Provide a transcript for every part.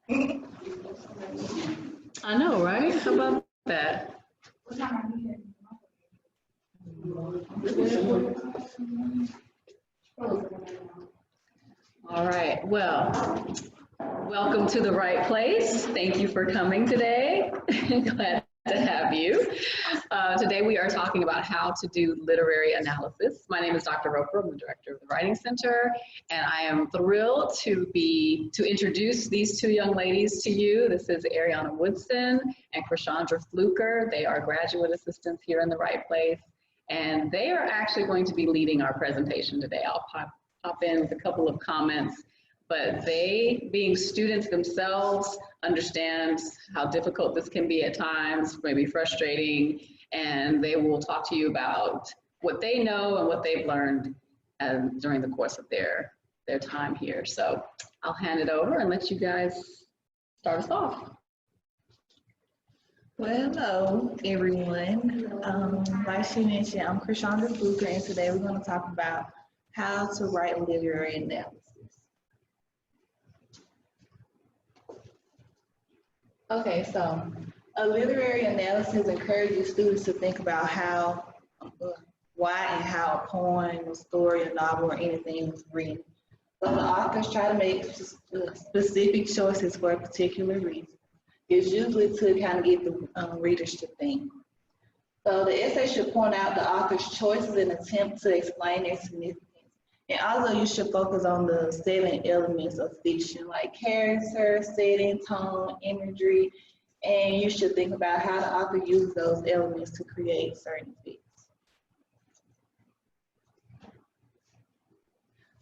I know, right? How about that? All right, well, welcome to the right place. Thank you for coming today. Glad to have you. Today we are talking about how to do literary analysis. My name is Dr. Roper. I'm the director of the Writing Center, and I am thrilled to introduce these two young ladies to you. This is Ariana Woodson and Krishandra Fluker. They are graduate assistants here in the Right Place, and they are actually going to be leading our presentation today. I'll pop in with a couple of comments, but they, being students themselves, understand how difficult this can be at times, maybe frustrating, and they will talk to you about what they know and what they've learned during the course of their time here. So I'll hand it over and let you guys start us off. Well, hello, everyone. Like she mentioned, I'm Krishandra Fluker, and today we're going to talk about how to write literary analysis. Okay, so a literary analysis encourages students to think about how, why and how a poem, a story, a novel, or anything was written. So the authors try to make specific choices for a particular reason. It's usually to kind of get the readers to think. So the essay should point out the author's choices and attempt to explain their significance. And also you should focus on the 7 elements of fiction, like character, setting, tone, imagery, and you should think about how the author uses those elements to create certain effects.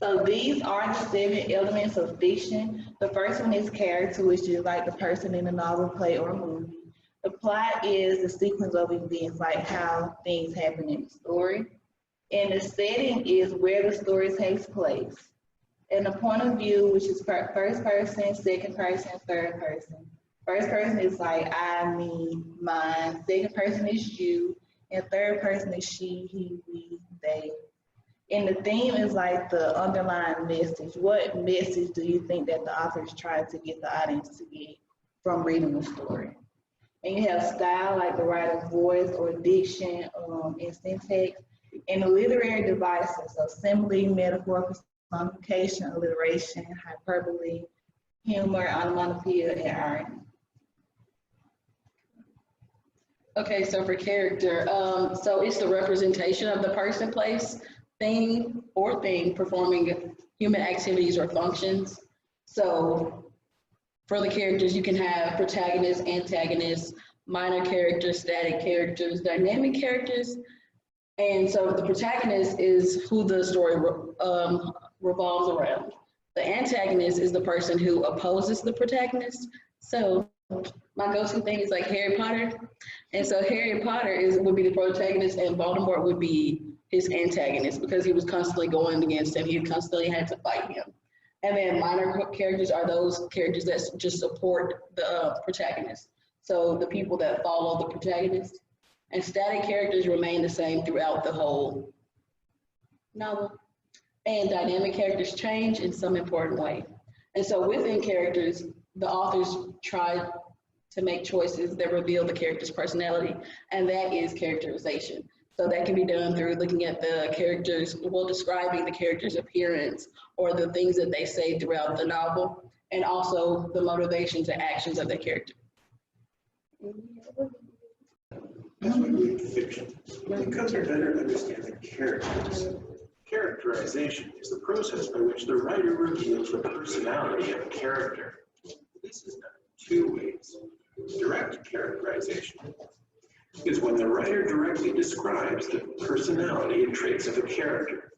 So these are the 7 elements of fiction. The first one is character, which is like the person in a novel, play, or movie. The plot is the sequence of events, like how things happen in the story. And the setting is where the story takes place. And the point of view, which is first person, second person, third person. First person is like I, me, mine. Second person is you. And third person is she, he, we, they. And the theme is like the underlying message. What message do you think that the author is trying to get the audience to get from reading the story? And you have style, like the writer's voice or diction and syntax. And the literary devices, so simile, metaphor, personification, alliteration, hyperbole, humor, onomatopoeia, and irony. Okay, so for character, so it's the representation of the person, place, thing, or thing performing human activities or functions. So for the characters, you can have protagonists, antagonists, minor characters, static characters, dynamic characters. And so the protagonist is who the story revolves around. The antagonist is the person who opposes the protagonist. So my go-to thing is like Harry Potter. And so Harry Potter would be the protagonist and Voldemort would be his antagonist because he was constantly going against him. He constantly had to fight him. And then minor characters are those characters that just support the protagonist. So the people that follow the protagonist. And static characters remain the same throughout the whole novel. And dynamic characters change in some important way. And so within characters, the authors try to make choices that reveal the character's personality, and that is characterization. So that can be done through looking at the characters, well, describing the character's appearance or the things that they say throughout the novel, and also the motivations and actions of the character. As we read fiction, because we better understand the characters, characterization is the process by which the writer reveals the personality of a character. This is done in 2 ways. Direct characterization is when the writer directly describes the personality and traits of a character.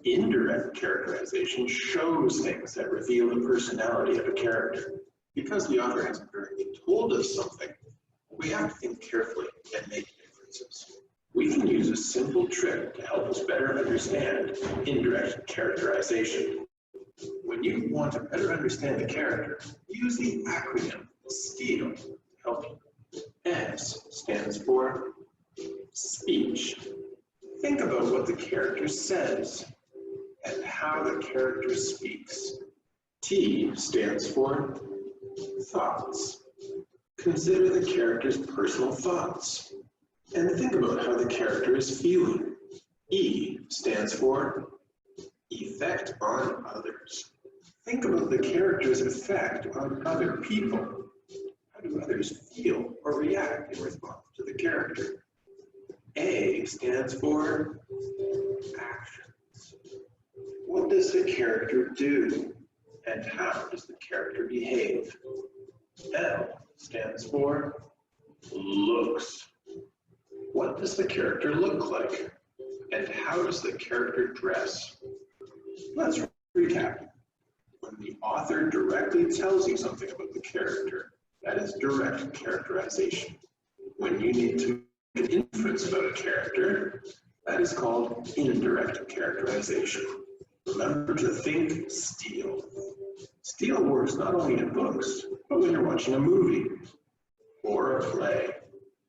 Indirect characterization shows things that reveal the personality of a character. Because the author hasn't directly told us something, we have to think carefully and make differences. We can use a simple trick to help us better understand indirect characterization. When you want to better understand the character, use the acronym STEEL to help you. S stands for speech. Think about what the character says and how the character speaks. T stands for Thoughts. Consider the character's personal thoughts and think about how the character is feeling. E stands for effect on others. Think about the character's effect on other people. How do others feel or react in response to the character? A stands for actions. What does the character do? And how does the character behave? L stands for looks. What does the character look like? And how does the character dress? Let's recap. When the author directly tells you something about the character, that is direct characterization. When you need to make an inference about a character, that is called indirect characterization. Remember to think steal. Steal works not only in books, but when you're watching a movie or a play.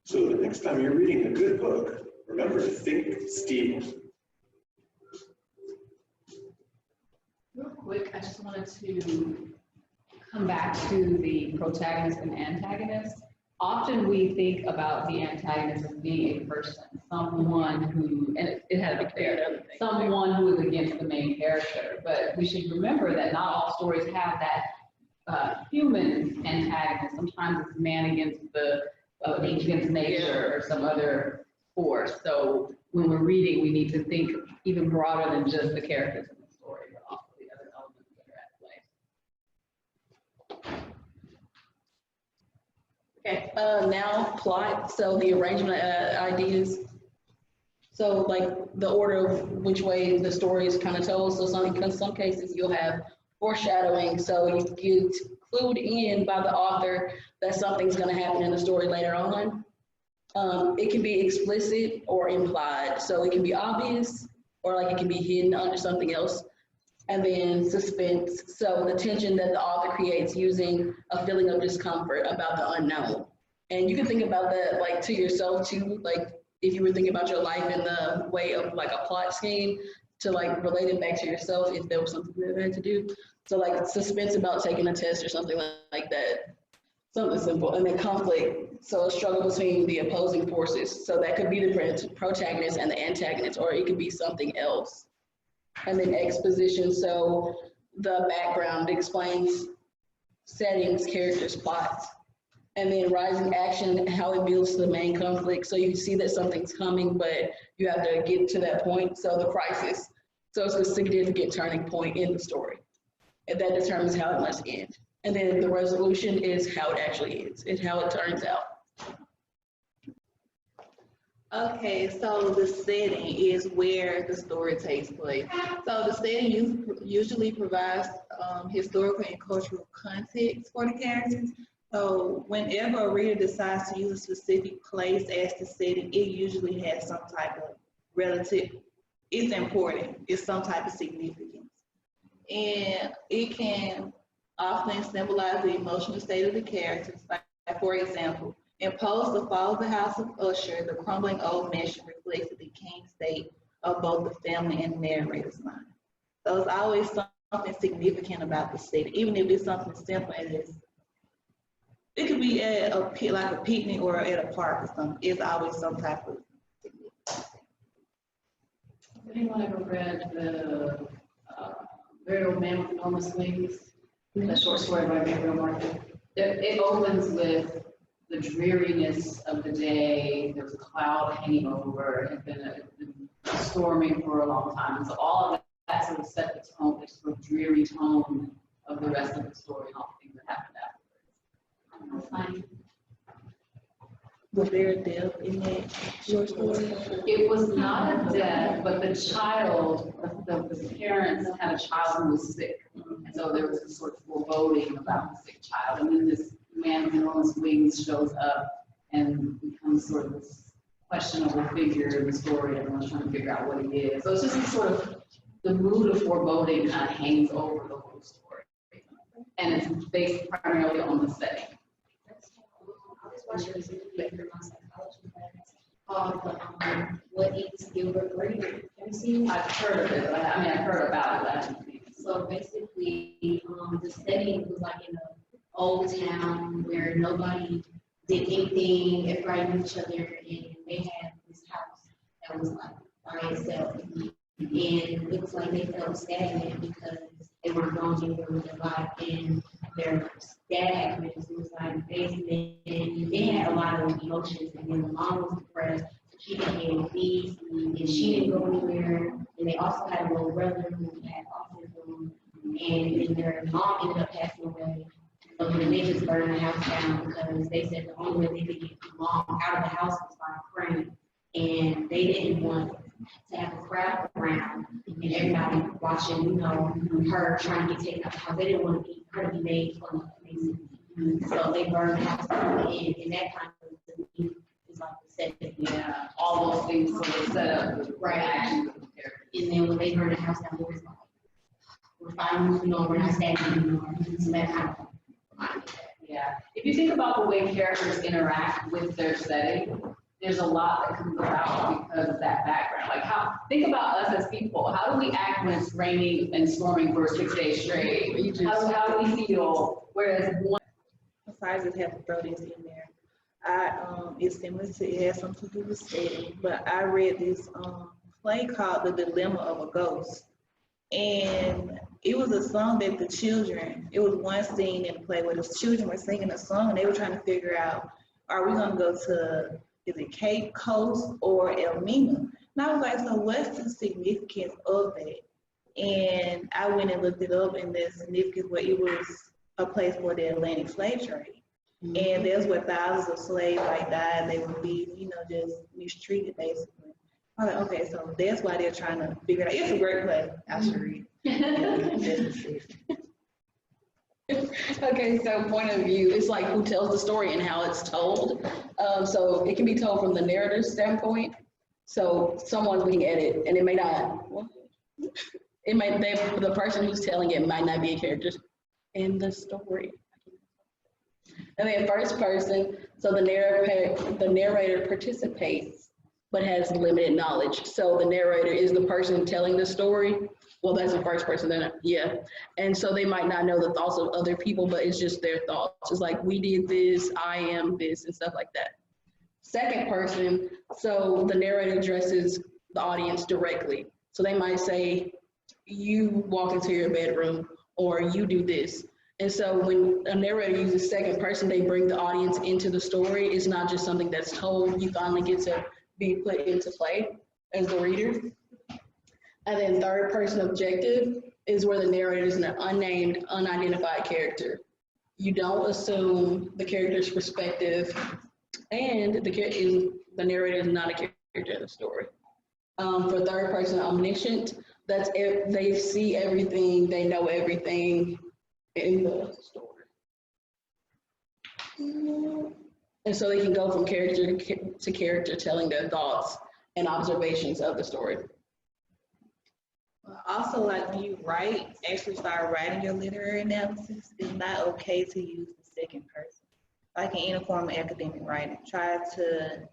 So the next time you're reading a good book, remember to think steal. Real quick, I just wanted to come back to the protagonist and antagonist. Often we think about the antagonist as being a person, someone who, and it had to be clear, someone who is against the main character. But we should remember that not all stories have that human antagonist. Sometimes it's man against nature or some other force. So when we're reading, we need to think even broader than just the characters in the story, but also the other elements that are at play. Okay, now plot, so the arrangement of ideas. So like the order of which way the story is kind of told. So some cases you'll have foreshadowing, so you get clued in by the author that something's going to happen in the story later on. It can be explicit or implied, so it can be obvious or like it can be hidden under something else. And then suspense, so the tension that the author creates using a feeling of discomfort about the unknown. And you can think about that like to yourself too, like if you were thinking about your life in the way of like a plot scheme, to like relate it back to yourself if there was something you had to do. So like suspense about taking a test or something like that, something simple. And then conflict, so a struggle between the opposing forces. So that could be the protagonist and the antagonist, or it could be something else. And then exposition, so the background explains settings, characters, plots. And then rising action, how it builds to the main conflict. So you can see that something's coming, but you have to get to that point. So the crisis, so it's a significant turning point in the story. And that determines how it must end. And then the resolution is how it actually ends, and how it turns out. Okay, so the setting is where the story takes place. So the setting usually provides historical and cultural context for the characters. So whenever a reader decides to use a specific place as the setting, it usually has some type of relative, it's important, it's some type of significance. And it can often symbolize the emotional state of the characters. Like for example, in Poe's The Fall of the House of Usher, the crumbling old mansion reflects the decaying state of both the family and the narrator's mind. So it's always something significant about the setting, even if it's something simple as it could be at like a picnic or at a park or something. It's always some type of significance. Anyone ever read the Very Old Man with Enormous Wings? A short story by Gabriel Martin. It opens with the dreariness of the day. There was a cloud hanging over. It had been storming for a long time. And so all of that sort of set the tone, the sort of dreary tone of the rest of the story and all the things that happened afterwards. Was there a death in that short story? It was not a death, but the child, the parents had a child who was sick. And so there was a sort of foreboding about the sick child. And then this man with enormous wings shows up and becomes sort of this questionable figure in the story. Everyone's trying to figure out what he is. So it's just sort of the mood of foreboding kind of hangs over the whole story. And it's based primarily on the setting. What Eats Gilbert Grape. Have you seen? I've heard of it, but I've heard about it. So basically, the setting was like in old town where nobody did anything, everybody knew each other, and they had this house that was like by itself. And it was like they felt stagnant because they weren't going anywhere with their life. And their dad had committed suicide basement, and they had a lot of emotions. And then the mom was depressed, so she became obese, and she didn't go anywhere. And they also had a little brother who had autism, and then their mom ended up passing away. So then they just burned the house down because they said the only way they could get the mom out of the house was by praying. And they didn't want to have a crowd around and everybody watching, her trying to get taken out of the house. They didn't want her to be made fun of, basically. So they burned the house down, and that kind of to me is like the setting. Yeah, all those things sort of set up Right. And then when they burned the house down, it was like, we're fine moving on, we're not standing anymore. So that kind of Yeah, if you think about the way characters interact with their setting, there's a lot that comes about because of that background. Like think about us as people. How do we act when it's raining and storming for 6 days straight? How do we feel? Whereas one. So I just have to throw this in there. It's similar to, it has something to do with setting, but I read this play called The Dilemma of a Ghost. And it was a song that it was one scene in the play where the children were singing a song and they were trying to figure out, are we gonna go to, is it Cape Coast or Elmina? And I was like, so what's the significance of that? And I went and looked it up, and the significance where it was a place for the Atlantic slave trade. Mm-hmm. And that's where thousands of slaves died. They would be, just mistreated basically. I was like, okay, so that's why they're trying to figure it out. It's a great play. I should read it. Okay, so point of view, it's like who tells the story and how it's told. So it can be told from the narrator's standpoint. So someone's looking at it, and it may not. The person who's telling it might not be a character in the story. And then first person, so the narrator participates, but has limited knowledge. So the narrator is the person telling the story. Well, that's the first person, then, yeah. And so they might not know the thoughts of other people, but it's just their thoughts. It's like, we did this, I am this, and stuff like that. Second person, so the narrator addresses the audience directly. So they might say, you walk into your bedroom, or you do this. And so when a narrator uses second person, they bring the audience into the story. It's not just something that's told. You finally get to be put into play as the reader. And then third person objective is where the narrator is an unnamed, unidentified character. You don't assume the character's perspective, and the narrator is not a character in the story. For third person omniscient, that's if they see everything, they know everything in the story. And so they can go from character to character telling their thoughts and observations of the story. Also, like when you actually start writing your literary analysis, it's not okay to use the second person. Like in any form of academic writing, try to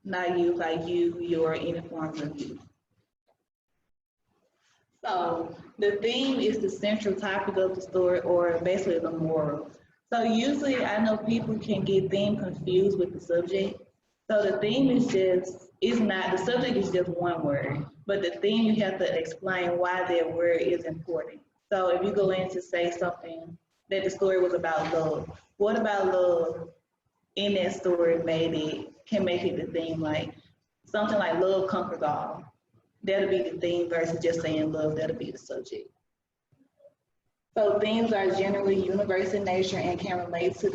not use like you, your, any forms of you. So the theme is the central topic of the story, or basically the moral. So usually I know people can get theme confused with the subject. So the theme is the subject is just one word, but the theme you have to explain why that word is important. So if you go in to say something that the story was about love, what about love in that story can make it the theme, like something like love conquers all. That'll be the theme versus just saying love, that'll be the subject. So themes are generally universal in nature and can relate to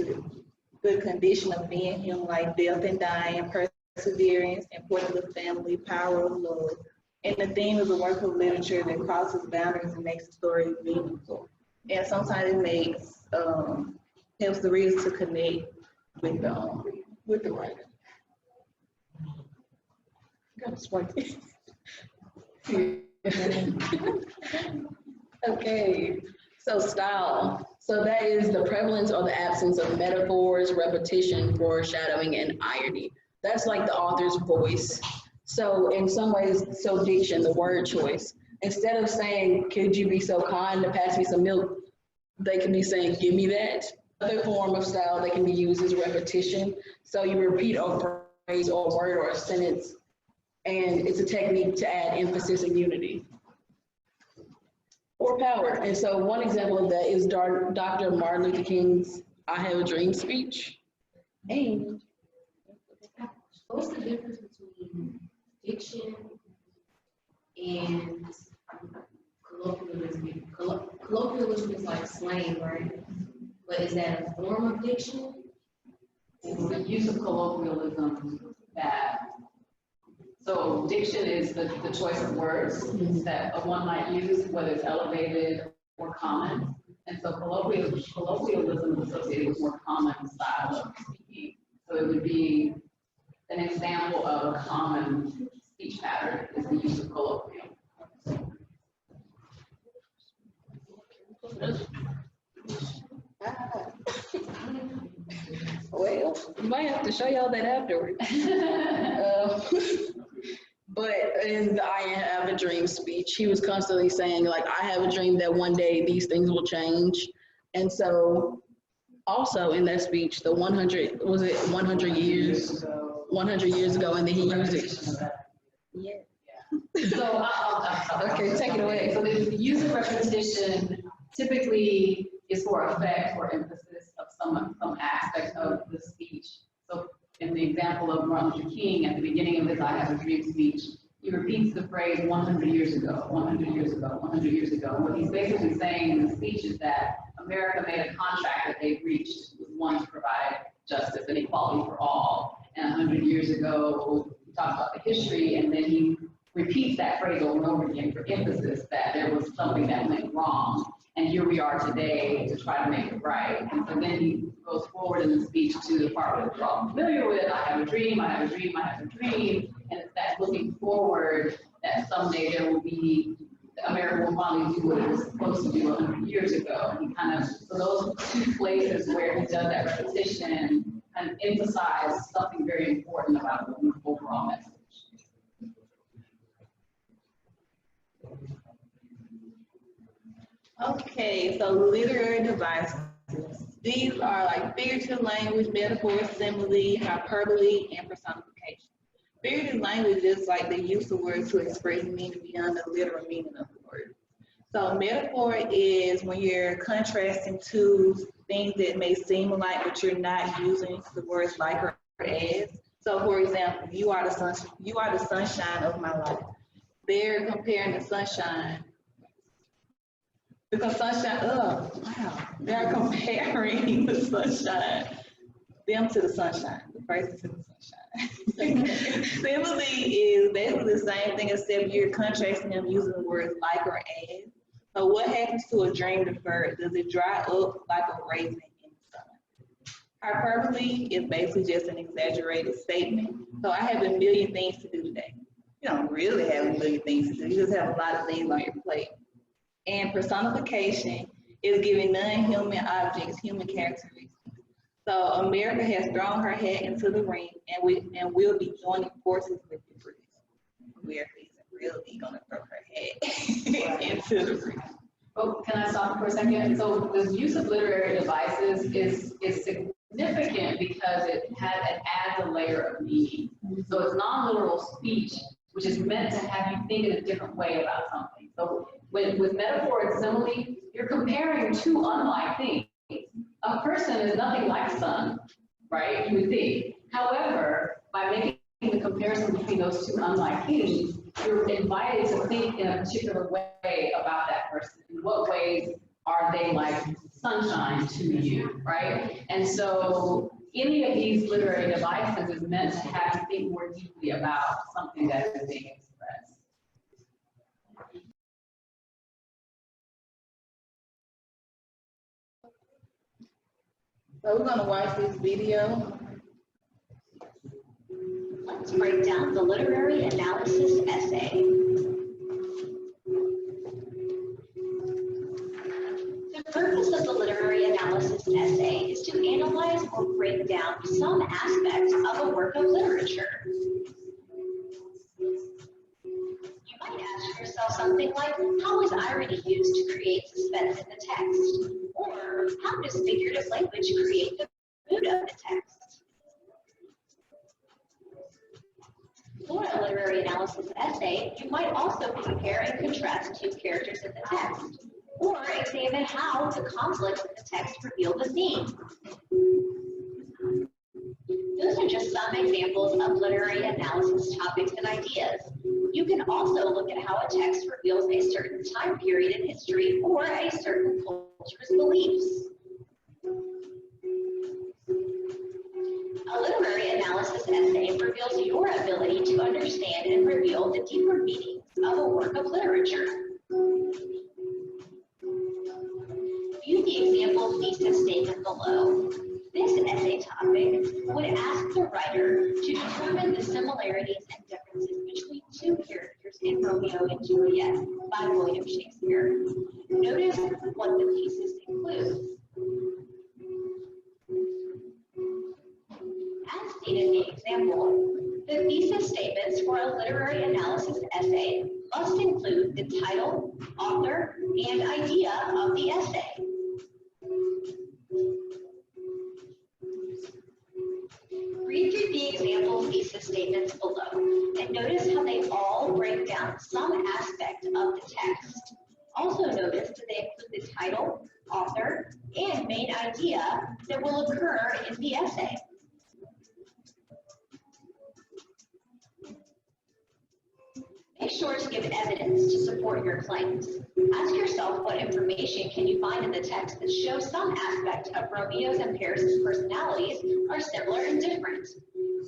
the condition of being human, like death and dying, perseverance, importance of family, power of love. And the theme is a work of literature that crosses boundaries and makes the story meaningful. And sometimes it helps the readers to connect with the writer. Got swipe. Okay, so style. So that is the prevalence or the absence of metaphors, repetition, foreshadowing, and irony. That's like the author's voice. So in some ways, so diction, the word choice. Instead of saying, could you be so kind to pass me some milk, they can be saying, give me that. Another form of style that can be used is repetition. So you repeat a phrase or a word or a sentence, and it's a technique to add emphasis and unity or power. And so one example of that is Dr. Martin Luther King's "I Have a Dream" speech. And What's the difference between fiction and colloquialism? Colloquialism is like slang, right? But is that a form of diction? It's the use of colloquialism that, so diction is the choice of words that one might use, whether it's elevated or common. And so colloquialism is associated with more common style of speaking. So it would be an example of a common speech pattern is the use of colloquial. well, you might have to show y'all that afterwards. But in the "I Have a Dream" speech, he was constantly saying, like, I have a dream that one day these things will change. And so also in that speech, the 100, was it 100 years? 100 years ago, and then he used it. Yeah. So Okay, take it away. So the use of repetition typically is for effect or emphasis of some aspect of the speech. So in the example of Martin Luther King, at the beginning of his "I Have a Dream" speech, he repeats the phrase 100 years ago, 100 years ago, 100 years ago. And what he's basically saying in the speech is that America made a contract that they reached with one to provide justice and equality for all. And 100 years ago, he talks about the history, and then he repeats that phrase over and over again for emphasis that there was something that went wrong. And here we are today to try to make it right. And so then he goes forward in the speech to the part that we're all familiar with: I have a dream, I have a dream, I have a dream. And it's that looking forward that someday there will be, America will finally do what it was supposed to do 100 years ago. And he kind of, so those two places where he does that repetition kind of emphasize something very important about the overall message. Okay, so literary devices. These are like figurative language, metaphor, simile, hyperbole, and personification. Figurative language is like the use of words to express meaning beyond the literal meaning of the word. So metaphor is when you're contrasting two things that may seem alike, but you're not using the words like or as. So for example, you are the sunshine of my life. They're comparing the sunshine. Because sunshine, oh, wow. They're comparing the sunshine, them to the sunshine, the person to the sunshine. Simile is basically the same thing, except you're contrasting them using the words like or as. So what happens to a dream deferred? Does it dry up like a raisin in the sun? Hyperbole is basically just an exaggerated statement. So I have a million things to do today. You don't really have a million things to do. You just have a lot of things on your plate. And personification is giving non-human objects human characteristics. So America has thrown her hat into the ring, and will be joining forces with the British. America isn't really going to throw her hat into the ring. Oh, can I stop for a second? So the use of literary devices is significant because it adds a layer of meaning. So it's non-literal speech, which is meant to have you think in a different way about something. So with metaphor and simile, you're comparing two unlike things. A person is nothing like the sun, right? You would think. However, by making the comparison between those two unlike things, you're invited to think in a particular way about that person. In what ways are they like sunshine to you, right? And so any of these literary devices is meant to have you think more deeply about something that is being expressed. So we're going to watch this video. Let's break down the literary analysis essay. The purpose of the literary analysis essay is to analyze or break down some aspect of a work of literature. You might ask ask yourself something like, how is irony used to create suspense in the text? Or how does figurative language create the mood of the text? For a literary analysis essay, you might also compare and contrast two characters in the text, or examine how the conflicts in the text reveal the theme. Those are just some examples of literary analysis topics and ideas. You can also look at how a text reveals a certain time period in history or a certain culture's beliefs. A literary analysis essay reveals your ability to understand and reveal the deeper meanings of a work of literature. View the example thesis statement below. This essay topic would ask the writer to determine the similarities and differences between two characters in Romeo and Juliet by William Shakespeare. Notice what the thesis includes. As stated in the example, the thesis statements for a literary analysis essay must include the title, author, and idea of the essay. Read through the example thesis statements below and notice how they all break down some aspect of the text. Also notice that they include the title, author, and main idea that will occur in the essay. Make sure to give evidence to support your claims. Ask yourself what information can you find in the text that shows some aspect of Romeo's and Paris's personalities are similar and different.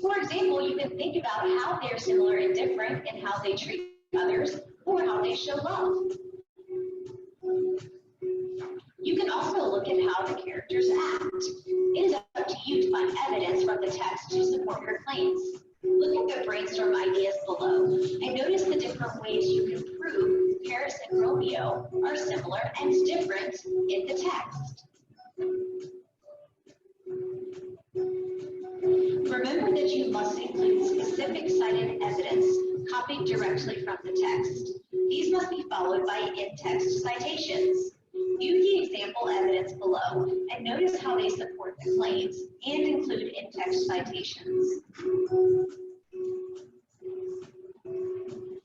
For example, you can think about how they are similar and different in how they treat others or how they show love. You can also look at how the characters act. It is up to you to find evidence from the text to support your claims. Look at the brainstorm ideas below and notice the different ways you can prove Paris and Romeo are similar and different in the text. Remember that you must include specific cited evidence copied directly from the text. These must be followed by in-text citations. View the example evidence below and notice how they support the claims and include in-text citations.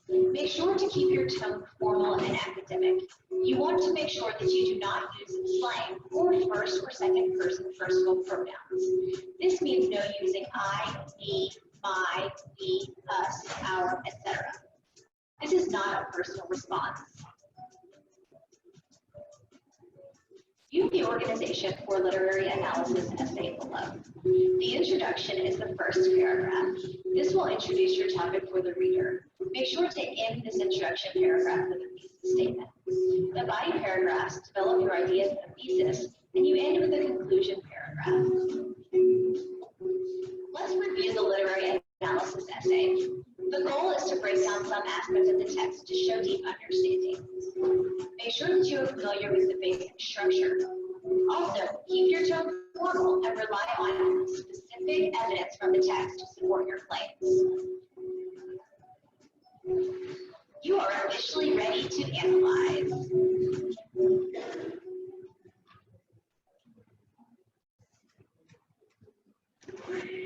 Make sure to keep your tone formal and academic. You want to make sure that you do not use slang or first or second person personal pronouns. This means no using I, me, my, we, us, our, etc. This is not a personal response. View the organization for literary analysis essay below. The introduction is the first paragraph. This will introduce your topic for the reader. Make sure to end this introduction paragraph with a thesis statement. The body paragraphs develop your ideas in the thesis, and you end with a conclusion paragraph. Let's review the literary analysis essay. The goal is to break down some aspect of the text to show deep understanding. Make sure that you are familiar with the basic structure. Also, keep your tone formal and rely on specific evidence from the text to support your claims. You are officially ready to analyze.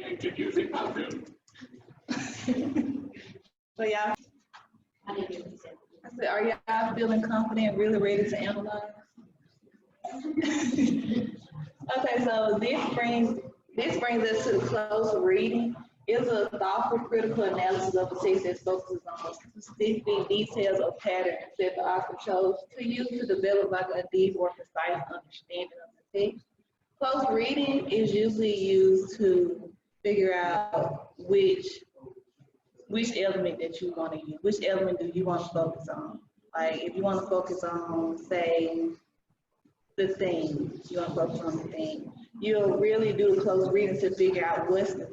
Introducing outcome. So y'all, I said, are y'all feeling confident and really ready to analyze? Okay, so this brings us to the close reading. It's a thoughtful, critical analysis of a text that focuses on specific details or patterns that the author chose to use to develop like a deep or precise understanding of the text. Close reading is usually used to figure out which element that you want to use. Which element do you want to focus on? Like if you want to focus on, say, the theme, you want to focus on the theme. You'll really do the close reading to figure out what the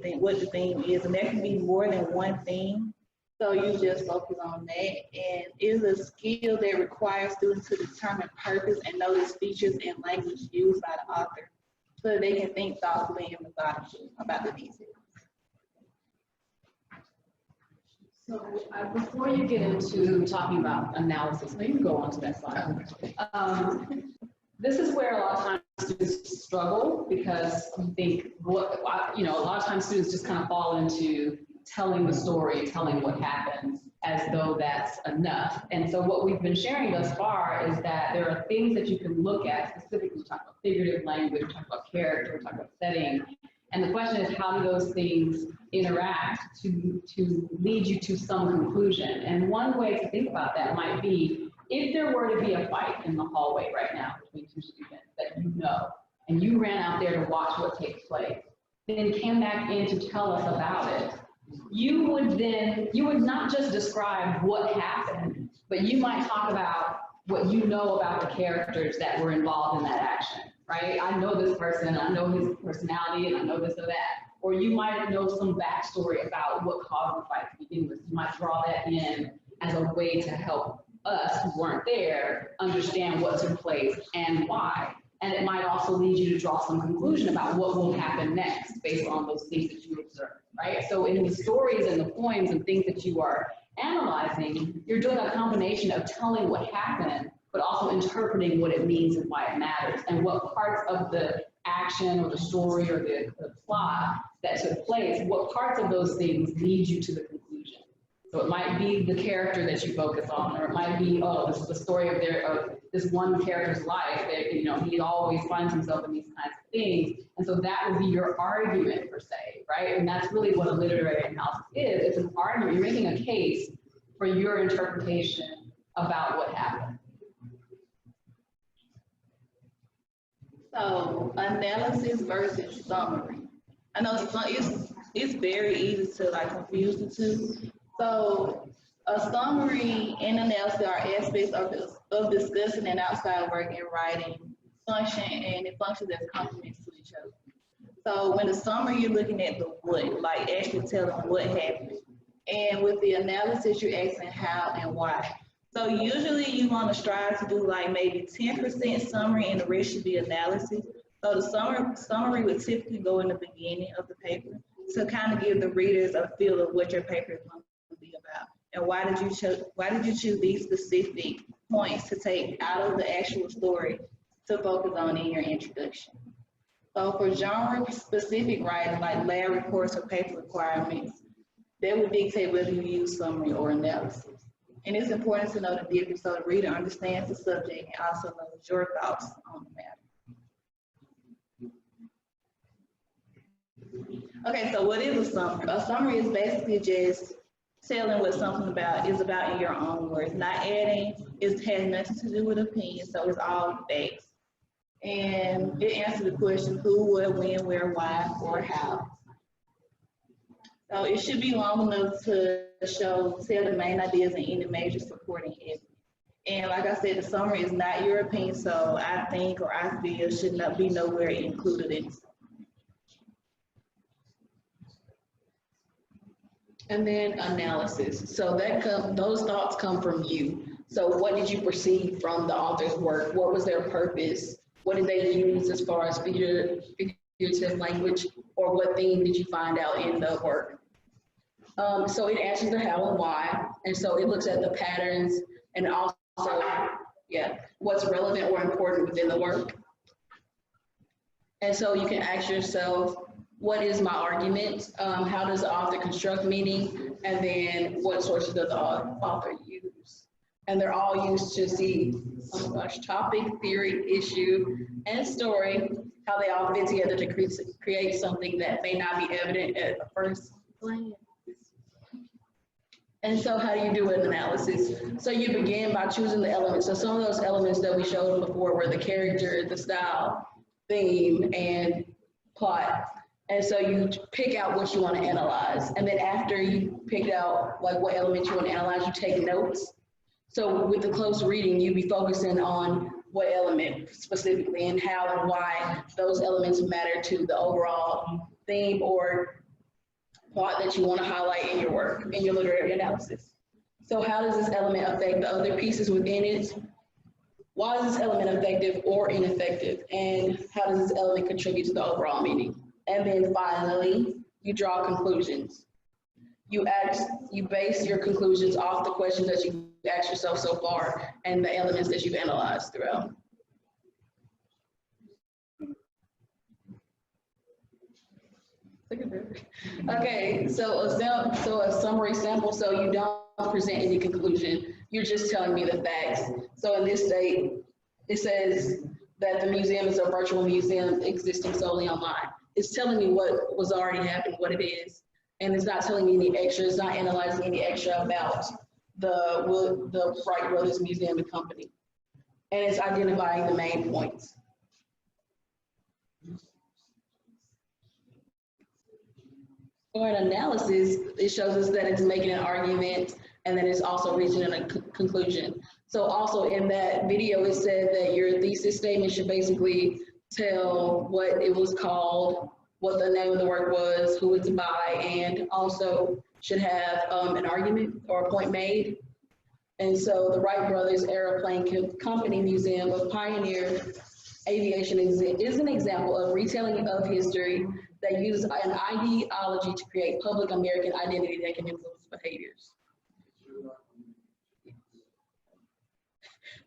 theme is, and there can be more than one theme. So you just focus on that, and it's a skill that requires students to determine purpose and notice features and language used by the author, so they can think thoughtfully and methodically about the details. So before you get into talking about analysis, no, you can go on to that slide. This is where a lot of times students struggle because you think, a lot of times students just kind of fall into telling the story, telling what happens as though that's enough. And so what we've been sharing thus far is that there are things that you can look at, specifically we talk about figurative language, we talk about character, we talk about setting. And the question is, how do those things interact to lead you to some conclusion? And one way to think about that might be, if there were to be a fight in the hallway right now between two students that you know, and you ran out there to watch what takes place, then came back in to tell us about it, you would not just describe what happened, but you might talk about what you know about the characters that were involved in that action, right? I know this person, I know his personality, and I know this or that. Or you might know some backstory about what caused the fight to begin with. You might draw that in as a way to help us who weren't there understand what took place and why. And it might also lead you to draw some conclusion about what will happen next based on those things that you observed, right? So in the stories and the poems and things that you are analyzing, you're doing a combination of telling what happened, but also interpreting what it means and why it matters, and what parts of the action or the story or the plot that took place, what parts of those things lead you to the conclusion. So it might be the character that you focus on, or it might be, oh, this is the story of this one character's life that, he always finds himself in these kinds of things. And so that would be your argument per se, right? And that's really what a literary analysis is. It's an argument. You're making a case for your interpretation about what happened. So analysis versus summary. I know it's very easy to confuse the two. So a summary and analysis are aspects of discussing an outside work and writing function, and it functions as complements to each other. So when the summary, you're looking at the what, like actually telling what happened. And with the analysis, you're asking how and why. So usually you want to strive to do maybe 10% summary and the rest should be analysis. So the summary would typically go in the beginning of the paper to kind of give the readers a feel of what your paper is going to be about. And why did you choose these specific points to take out of the actual story to focus on in your introduction? So for genre-specific writing, like lab reports or paper requirements, that would dictate whether you use summary or analysis. And it's important to know the difference so the reader understands the subject and also knows your thoughts on the matter. Okay, so what is a summary? A summary is basically just telling what something is about in your own words, not adding. It has nothing to do with opinion, so it's all facts. And it answers the question who, what, when, where, why, or how. So it should be long enough to tell the main ideas and any major supporting evidence. And like I said, the summary is not your opinion, so I think or I feel should not be nowhere included in it. And then analysis. So those thoughts come from you. So what did you perceive from the author's work? What was their purpose? What did they use as far as figurative language, or what theme did you find out in the work? So it answers the how and why, and so it looks at the patterns and also, what's relevant or important within the work. And so you can ask yourself, what is my argument? How does the author construct meaning? And then what sources does the author use? And they're all used to see, topic, theory, issue, and story, how they all fit together to create something that may not be evident at first glance. And so how do you do an analysis? So you begin by choosing the elements. So some of those elements that we showed before were the character, the style, theme, and plot. And so you pick out what you want to analyze. And then after you pick out what element you want to analyze, you take notes. So with the close reading, you'd be focusing on what element specifically and how and why those elements matter to the overall theme or plot that you want to highlight in your work, in your literary analysis. So how does this element affect the other pieces within it? Why is this element effective or ineffective? And how does this element contribute to the overall meaning? And then finally, you draw conclusions. you base your conclusions off the questions that you asked yourself so far and the elements that you've analyzed throughout. Okay, so a summary sample, so you don't present any conclusion, you're just telling me the facts. So in this state, it says that the museum is a virtual museum existing solely online. It's telling me what was already happening, what it is, and it's not telling me any extra, it's not analyzing any extra about the Wright Brothers Museum and Company. And it's identifying the main points. For an analysis, it shows us that it's making an argument and then it's also reaching a conclusion. So also in that video, it said that your thesis statement should basically tell what it was called, what the name of the work was, who it's by, and also should have an argument or a point made. And so the Wright Brothers Airplane Company Museum of Pioneer Aviation is an example of retelling of history that uses an ideology to create public American identity that can influence behaviors.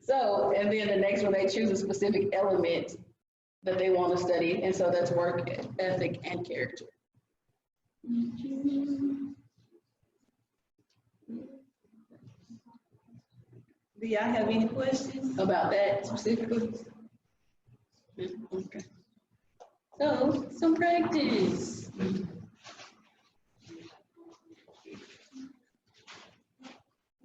So, and then the next one, they choose a specific element that they want to study, and so that's work ethic and character. Do y'all have any questions? About that specifically? Okay. So, some practice.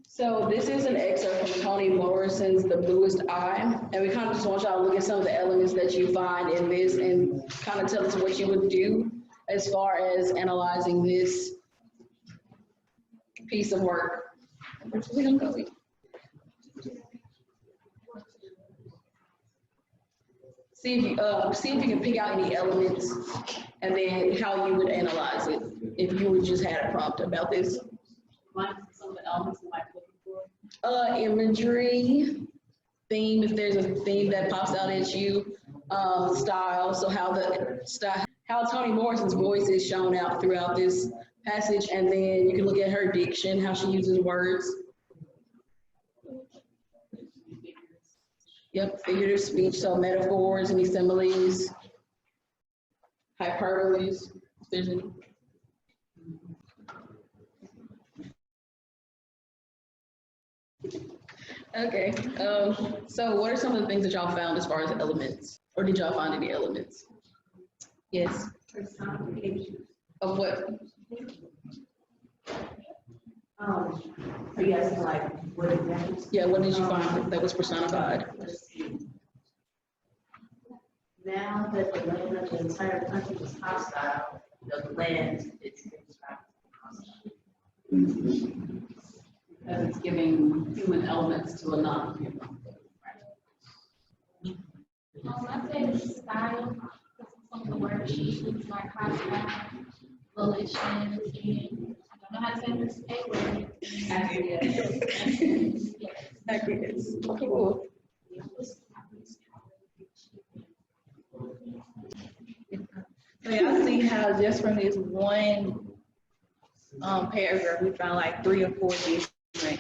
So this is an excerpt from Toni Morrison's The Bluest Eye, and we kind of just want y'all to look at some of the elements that you find in this and kind of tell us what you would do as far as analyzing this piece of work. See if you can pick out any elements and then how you would analyze it if you would just had a prompt about this. Some of the elements you might be looking for. Imagery, theme, if there's a theme that pops out at you, style, so how Toni Morrison's voice is shown out throughout this passage, and then you can look at her diction, how she uses words. Yep, figurative speech, so metaphors and similes, hyperboles, if there's any. Okay, so what are some of the things that y'all found as far as elements? Or did y'all find any elements? Yes. Of what? Are you asking like what exactly? Yeah, what did you find that was personified? Now that the land of the entire country is hostile, the land is described as hostile. Because it's giving human elements to a non-human. I'd say the style, some of the words she uses, like hostile, volition, and I don't know how to say this A word. Acquiesce. Cool. So y'all see how just from this one paragraph, we found like 3 or 4 different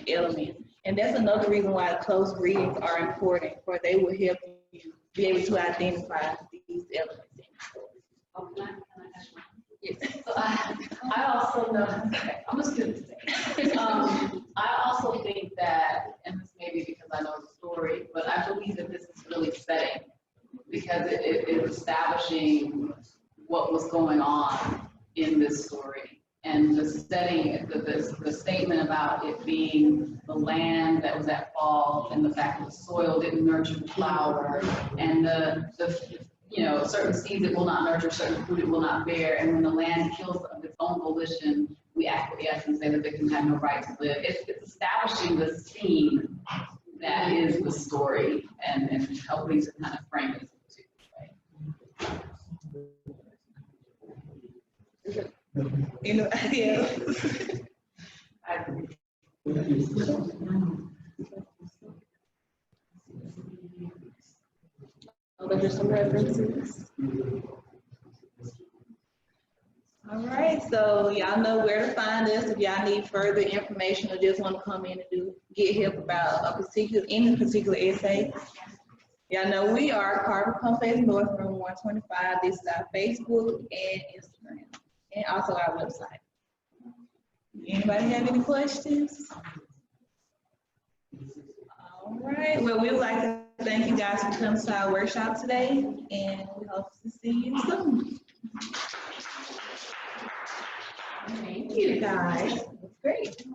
elements. And that's another reason why close readings are important, for they will help you be able to identify these elements in the story. Yes. So I also know, I'm just gonna say, I also think that, and this may be because I know the story, but I believe that this is really setting, because it is establishing what was going on in this story. And the setting, the statement about it being the land that was at fault, and the fact that the soil didn't nurture the flower, and the certain seeds it will not nurture, certain fruit it will not bear, and when the land kills of its own volition, we acquiesce and say the victim had no right to live. It's establishing the scene that is the story, and helping to kind of frame it. You know, yeah. Oh, those are some references. All right, so y'all know where to find us if y'all need further information or just want to come in and get help about any particular essay. Y'all know we are Carver Complex North Room 125. This is our Facebook and Instagram, and also our website. Anybody have any questions? All right, well, we would like to thank you guys for coming to our workshop today, and we hope to see you soon. Thank you, guys. That's great.